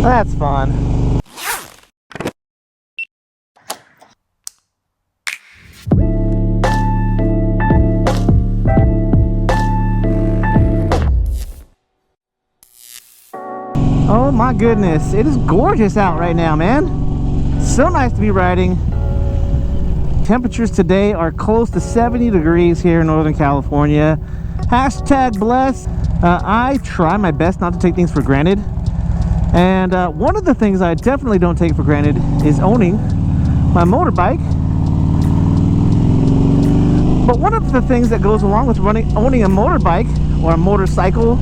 That's fun. Oh my goodness, it is gorgeous out right now, man. So nice to be riding. Temperatures today are close to 70 degrees here in Northern California. Hashtag bless. I try my best not to take things for granted. And one of the things I definitely don't take for granted is owning my motorbike. But one of the things that goes along with owning a motorbike or a motorcycle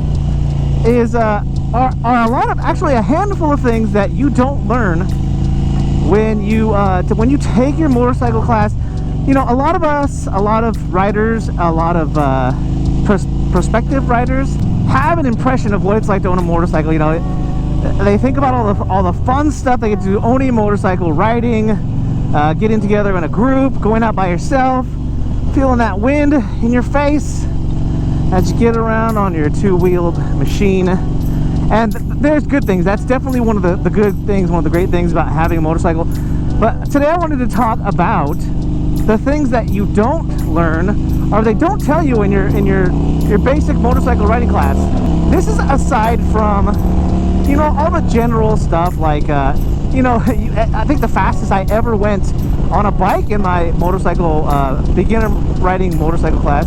is are a lot of, actually a handful of things that you don't learn when you take your motorcycle class. You know, a lot of us, a lot of riders, a lot of prospective riders have an impression of what it's like to own a motorcycle. You know, they think about all the fun stuff they get to do owning a motorcycle, riding, getting together in a group, going out by yourself, feeling that wind in your face as you get around on your two-wheeled machine. And there's good things. That's definitely one of the good things, one of the great things about having a motorcycle. But today I wanted to talk about the things that you don't learn, or they don't tell you in your basic motorcycle riding class. This is aside from, you know, all the general stuff like, you know, I think the fastest I ever went on a bike in my motorcycle, beginner riding motorcycle class,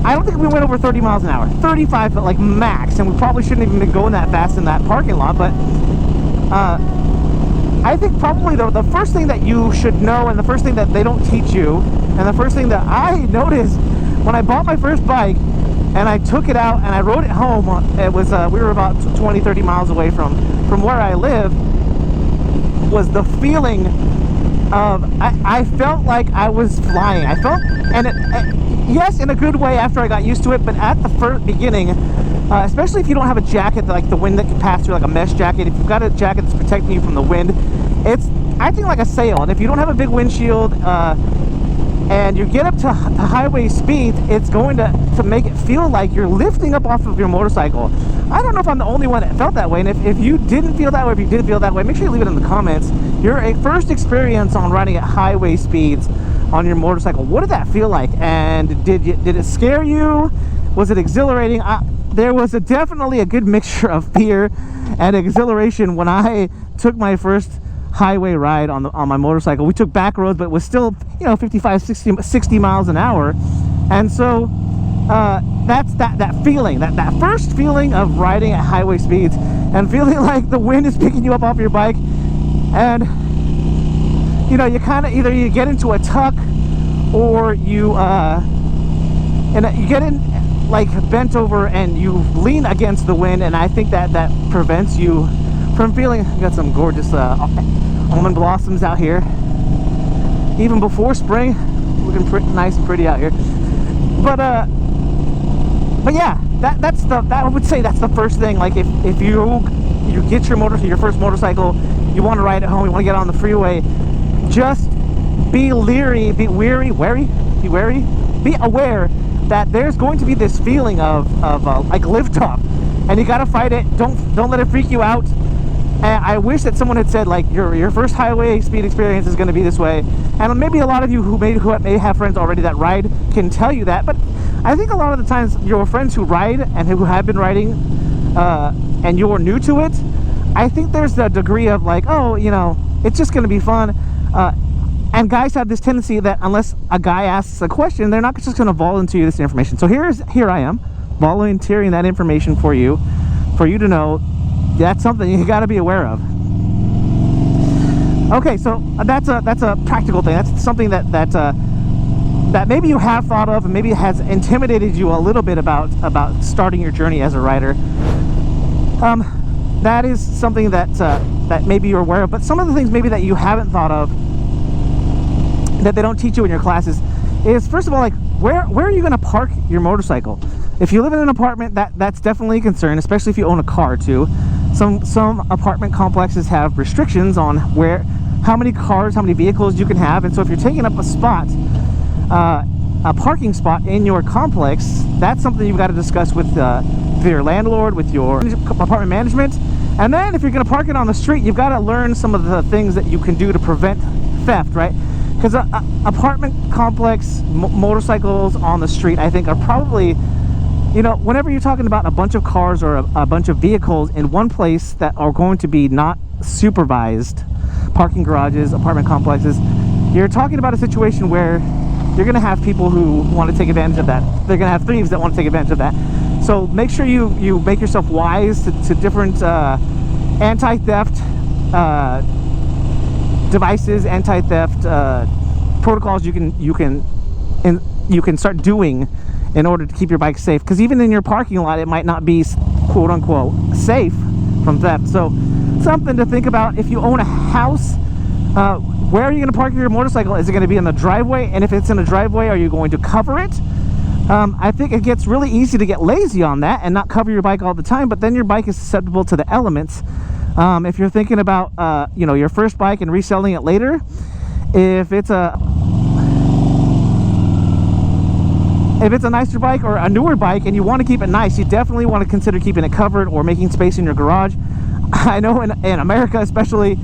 I don't think we went over 30 miles an hour. 35, but like max, and we probably shouldn't even be going that fast in that parking lot. But I think probably the first thing that you should know, and the first thing that they don't teach you, and the first thing that I noticed when I bought my first bike and I took it out and I rode it home, it was we were about 20-30 miles away from where I live, was the feeling of I felt like I was flying. I felt, and yes, in a good way after I got used to it, but at the first beginning, especially if you don't have a jacket, like the wind that can pass through, like a mesh jacket, if you've got a jacket that's protecting you from the wind, it's acting like a sail. And if you don't have a big windshield, and you get up to highway speed, it's going to make it feel like you're lifting up off of your motorcycle. I don't know if I'm the only one that felt that way, and if you didn't feel that way, if you did feel that way, make sure you leave it in the comments. Your first experience on riding at highway speeds on your motorcycle, what did that feel like? And did it scare you? Was it exhilarating? There was definitely a good mixture of fear and exhilaration when I took my first highway ride on my motorcycle. We took back roads, but it was still, you know, 55, 60 miles an hour. And so that's that feeling, that first feeling of riding at highway speeds and feeling like the wind is picking you up off your bike. And you know, you kind of either you get into a tuck, or you get in like bent over and you lean against the wind, and I think that prevents you from feeling. We got some gorgeous almond blossoms out here, even before spring, looking nice and pretty out here. But yeah, that's I would say that's the first thing. Like if you get your first motorcycle, you want to ride it home, you want to get on the freeway, just be leery, be wary, be aware that there's going to be this feeling of like liftoff, and you got to fight it. Don't let it freak you out. And I wish that someone had said, like, your first highway speed experience is going to be this way. And maybe a lot of you who may have friends already that ride can tell you that. But I think a lot of the times your friends who ride and who have been riding, and you're new to it, I think there's a degree of like, oh, you know, it's just going to be fun. And guys have this tendency that unless a guy asks a question, they're not just going to volunteer this information. So here I am volunteering that information for you to know. That's something you got to be aware of. Okay, so that's a practical thing. That's something that maybe you have thought of, and maybe it has intimidated you a little bit about starting your journey as a rider. That is something that maybe you're aware of. But some of the things maybe that you haven't thought of, that they don't teach you in your classes, is first of all, like, where are you going to park your motorcycle? If you live in an apartment, that's definitely a concern, especially if you own a car too. Some apartment complexes have restrictions on how many cars, how many vehicles you can have. And so if you're taking up a spot, a parking spot in your complex, that's something you've got to discuss with your landlord, with your apartment management. And then if you're going to park it on the street, you've got to learn some of the things that you can do to prevent theft, right? Because apartment complex motorcycles on the street, I think, are probably, you know, whenever you're talking about a bunch of cars or a bunch of vehicles in one place that are going to be not supervised, parking garages, apartment complexes, you're talking about a situation where you're going to have people who want to take advantage of that. They're going to have thieves that want to take advantage of that. So make sure you make yourself wise to different anti-theft devices, anti-theft protocols you can start doing in order to keep your bike safe. Because even in your parking lot, it might not be quote unquote safe from theft. So something to think about. If you own a house, where are you going to park your motorcycle? Is it going to be in the driveway? And if it's in the driveway, are you going to cover it? I think it gets really easy to get lazy on that and not cover your bike all the time, but then your bike is susceptible to the elements. If you're thinking about you know, your first bike and reselling it later, if it's a nicer bike or a newer bike and you want to keep it nice, you definitely want to consider keeping it covered or making space in your garage. I know in America especially,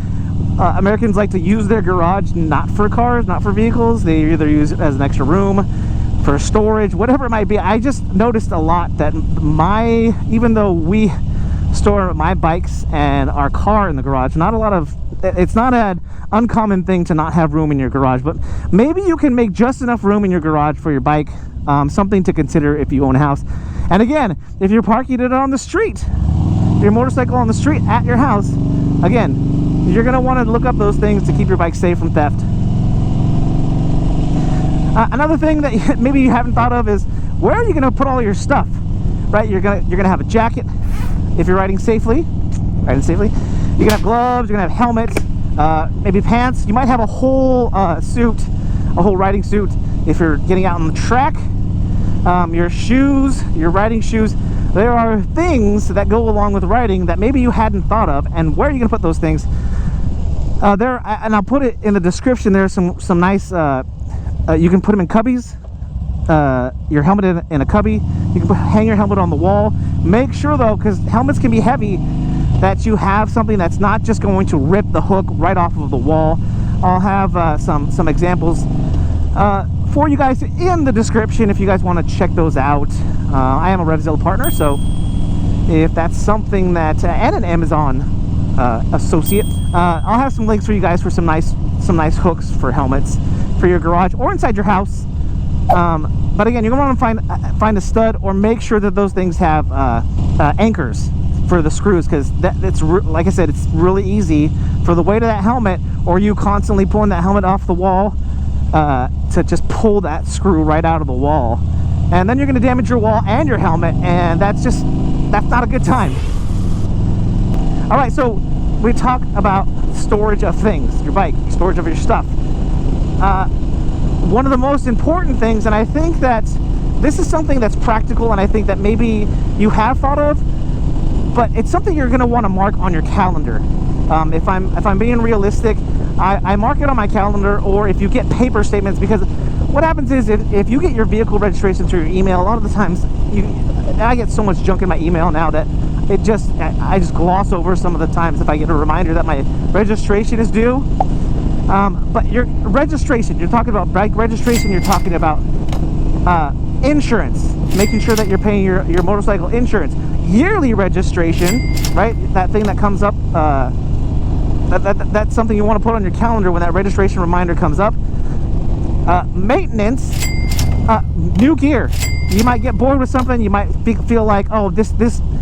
Americans like to use their garage not for cars, not for vehicles. They either use it as an extra room, for storage, whatever it might be. I just noticed a lot that even though we store my bikes and our car in the garage, it's not an uncommon thing to not have room in your garage, but maybe you can make just enough room in your garage for your bike. Something to consider if you own a house. And again, if you're parking it on the street, your motorcycle on the street at your house, again, you're going to want to look up those things to keep your bike safe from theft. Another thing that maybe you haven't thought of is, where are you going to put all your stuff? Right, you're gonna have a jacket if you're riding safely. You're gonna have gloves. You're gonna have helmets, maybe pants. You might have a whole suit, a whole riding suit if you're getting out on the track. Your shoes, your riding shoes. There are things that go along with riding that maybe you hadn't thought of. And where are you gonna put those things? And I'll put it in the description. There's some nice. You can put them in cubbies. Your helmet in a cubby. You can hang your helmet on the wall. Make sure though, because helmets can be heavy, that you have something that's not just going to rip the hook right off of the wall. I'll have some examples for you guys in the description if you guys want to check those out. I am a RevZilla partner, so if that's something that and an Amazon associate, I'll have some links for you guys for some nice hooks for helmets for your garage or inside your house. But again, you're going to want to find a stud, or make sure that those things have anchors for the screws, because it's like I said, it's really easy for the weight of that helmet, or you constantly pulling that helmet off the wall, to just pull that screw right out of the wall, and then you're going to damage your wall and your helmet, and that's not a good time. All right, so we talk about storage of things, your bike, storage of your stuff. One of the most important things, and I think that this is something that's practical, and I think that maybe you have thought of, but it's something you're going to want to mark on your calendar. If I'm being realistic, I mark it on my calendar, or if you get paper statements, because what happens is if you get your vehicle registration through your email, a lot of the times I get so much junk in my email now that I just gloss over some of the times if I get a reminder that my registration is due. But your registration, you're talking about bike registration, you're talking about insurance, making sure that you're paying your motorcycle insurance, yearly registration, right? That thing that comes up, that's something you want to put on your calendar when that registration reminder comes up. Maintenance, new gear. You might get bored with something. You might feel like, oh, this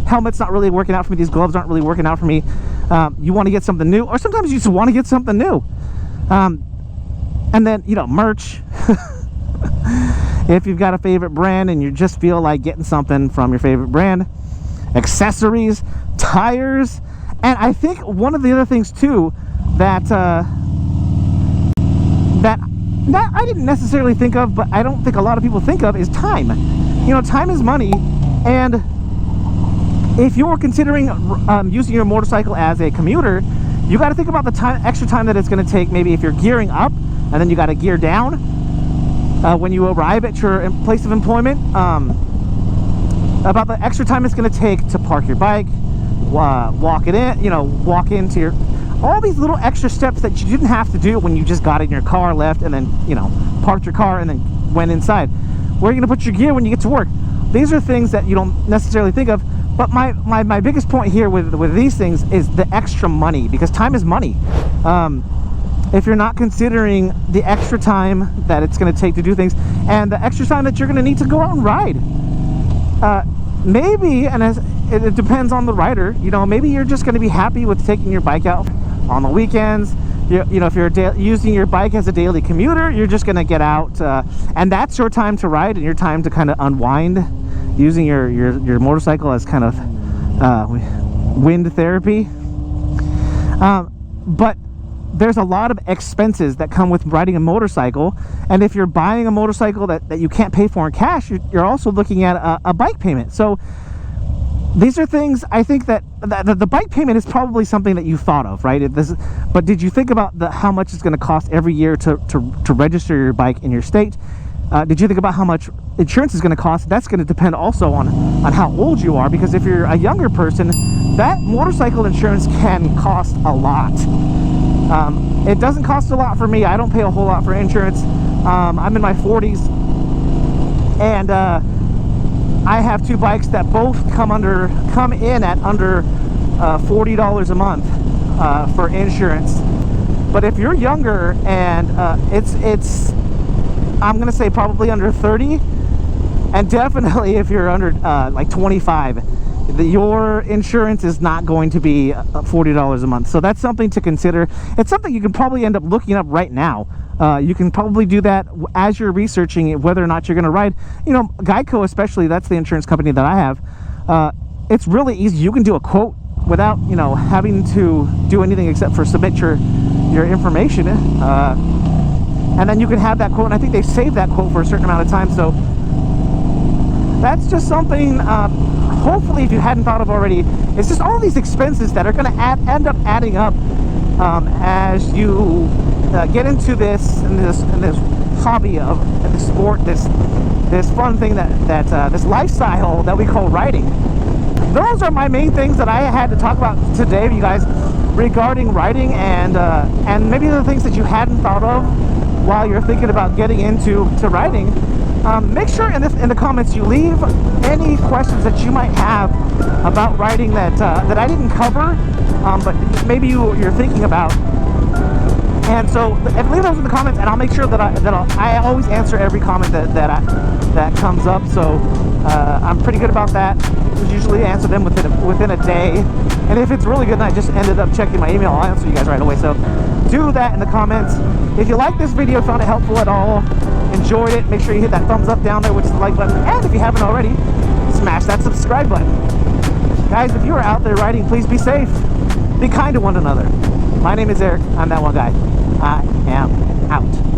helmet's not really working out for me. These gloves aren't really working out for me. You want to get something new, or sometimes you just want to get something new. And then, merch. If you've got a favorite brand and you just feel like getting something from your favorite brand, accessories, tires, and I think one of the other things too that I didn't necessarily think of, but I don't think a lot of people think of, is time. Time is money, and if you're considering using your motorcycle as a commuter, you got to think about the extra time that it's going to take. Maybe if you're gearing up and then you got to gear down when you arrive at your place of employment, about the extra time it's going to take to park your bike, walk it in, walk into your, all these little extra steps that you didn't have to do when you just got in your car, left, and then, parked your car and then went inside. Where are you going to put your gear when you get to work? These are things that you don't necessarily think of. But my biggest point here with these things is the extra money, because time is money. If you're not considering the extra time that it's going to take to do things, and the extra time that you're going to need to go out and ride, maybe, and it depends on the rider, maybe you're just going to be happy with taking your bike out on the weekends. If you're using your bike as a daily commuter, you're just going to get out, and that's your time to ride and your time to kind of unwind, using your motorcycle as kind of wind therapy. But there's a lot of expenses that come with riding a motorcycle, and if you're buying a motorcycle that you can't pay for in cash, you're also looking at a bike payment. So these are things, I think that the bike payment is probably something that you thought of, right? But did you think about how much it's going to cost every year to register your bike in your state? Did you think about how much insurance is going to cost? That's going to depend also on how old you are, because if you're a younger person, that motorcycle insurance can cost a lot. It doesn't cost a lot for me. I don't pay a whole lot for insurance. I'm in my 40s, and I have two bikes that both come in at under $40 a month for insurance. But if you're younger and it's I'm gonna say probably under 30, and definitely if you're under like 25, your insurance is not going to be $40 a month. So that's something to consider. It's something you can probably end up looking up right now. You can probably do that as you're researching whether or not you're going to ride. Geico especially, that's the insurance company that I have. It's really easy. You can do a quote without having to do anything except for submit your information, and then you can have that quote, and I think they save that quote for a certain amount of time. So that's just something, hopefully, if you hadn't thought of already, it's just all these expenses that are going to end up adding up as you get into this hobby of this sport, this fun thing that this lifestyle that we call riding. Those are my main things that I had to talk about today with you guys regarding riding, and maybe the things that you hadn't thought of while you're thinking about getting into riding. Make sure in the comments you leave any questions that you might have about riding that I didn't cover, but maybe you're thinking about. And so leave those in the comments, and I'll make sure that I always answer every comment that comes up. So I'm pretty good about that. I usually answer them within a day, and if it's really good and I just ended up checking my email, I'll answer you guys right away. So do that in the comments. If you like this video, found it helpful at all, enjoyed it, make sure you hit that thumbs up down there, which is the like button, and if you haven't already, smash that subscribe button. Guys, if you are out there riding, please be safe, be kind to one another. My name is Eric. I'm that one guy. I am out.